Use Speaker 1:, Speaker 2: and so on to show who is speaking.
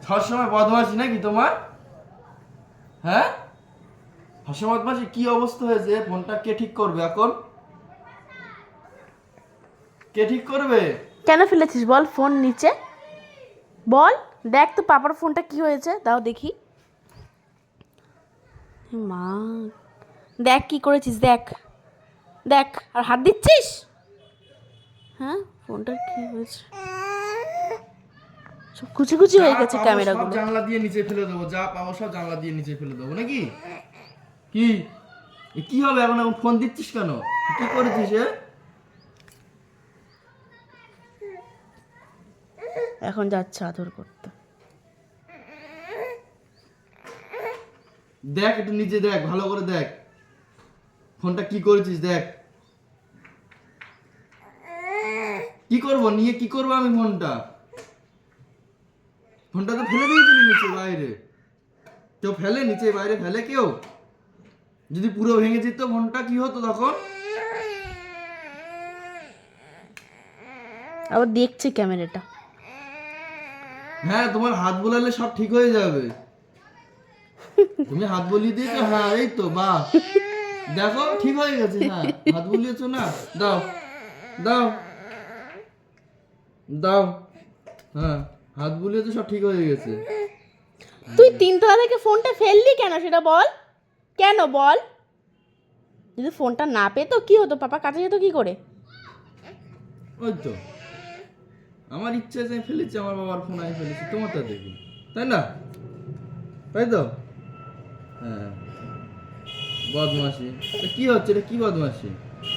Speaker 1: সবসময় বদমাশি নাকি তোমার? হ্যাঁ, সবসময় বদমাশি। কি অবস্থা হয়েছে? ফোনটা কে ঠিক করবে এখন? কে ঠিক করবে?
Speaker 2: কেন ফেলেছিস বল ফোন নিচে? বল, দেখ তো পাপার ফোনটা কি হয়েছে, দাও দেখি। মা, দেখ কি করেছিস, দেখ দেখ, আর হাত দিচ্ছিস। হ্যাঁ, ফোনটার কি হয়েছে? সব কুচি কুচি
Speaker 1: যা
Speaker 2: হয়ে গেছে
Speaker 1: পাবো সব
Speaker 2: ক্যামেরাগুলো।
Speaker 1: জানলা দিয়ে নিচে ফেলে দেবো, যা পাবো সব জানলা দিয়ে নিচে ফেলে দেবো নাকি? কি কি হবে এখন? এখন ফোন দিচ্ছিস কেন? কি করেছিস?
Speaker 2: এখন যাচ্ছে আদর করতে।
Speaker 1: দেখ একটু নিজে দেখ, ভালো করে দেখ ফোনটা কি করেছিস। দেখ কি করব নিয়ে, কি করব আমি ফোনটা? ফোনটা তো ফেলে দিয়েছিলি নিচে বাইরে। কেউ ফেলে নিচে বাইরে? ফেলে কেউ? যদি পুরো ভেঙে যেত ফোনটা কি হতো তখন?
Speaker 2: আবার দেখছে ক্যামেরাটা।
Speaker 1: হ্যাঁ, তোমার হাত বোলালে সব ঠিক হয়ে যাবে। তুমি হাত বলিয়ে দিয়েছো, হ্যাঁ এই তো, বাহ, দেখো ঠিক হয়ে গেছে। হ্যাঁ, হাত বুলিয়েছো না? দাও দাও দাও। হ্যাঁ, হাত বুলিয়েছো, সব ঠিক হয়ে গেছে।
Speaker 2: তুই তিনতলা থেকে ফোনটা ফেললি কেন সেটা বল, কেন বল? যদি ফোনটা না পেতো কি হতো, পাপা কাছে যেত কি করে?
Speaker 1: ওই তো, আমার ইচ্ছা আছে আমি ফেলেছি, আমার বাবার ফোন আমি ফেলেছি তোমারটা দেখি, তাই না? তাই তো? হ্যাঁ, বদমাসি। কি হচ্ছে এটা? কি বদমাসি?